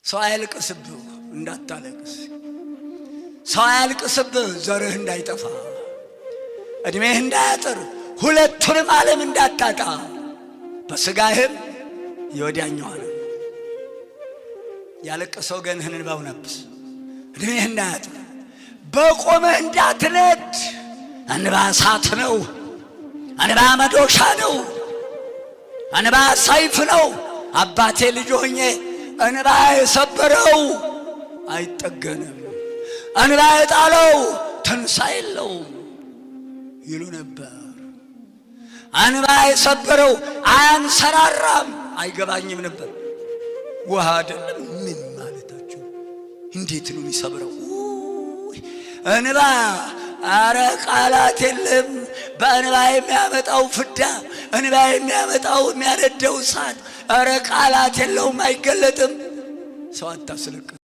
ሰው አያልቅስብህ እንዳታለቅስ፣ ሰው አያልቅስብህ ዘርህ እንዳይጠፋ፣ እድሜህ እንዳያጥር፣ ሁለቱንም ዓለም እንዳታጣ፣ በስጋህም የወዲያኛው ዓለም ያለቀሰው ገንህን እንባው ነብስ፣ እድሜህ እንዳያጥር፣ በቆመህ እንዳትነድ። እንባ እሳት ነው፣ እንባ መዶሻ ነው፣ እንባ ሰይፍ ነው። አባቴ ልጅ ሆኜ እንባ የሰበረው አይጠገንም፣ እንባ የጣለው ትንሣኤ የለውም ይሉ ነበር። እንባ የሰበረው አያንሰራራም። አይገባኝም ነበር። ውሃ አይደለም ምን ማለታቸው? እንዴት ነው የሚሰብረው? እንባ አረ ቃላት የለም። በእንባ የሚያመጣው ፍዳ፣ እንባ የሚያመጣው የሚያነደው እሳት አረ ቃላት የለውም፣ አይገለጥም። ሰው አታስለቅስ።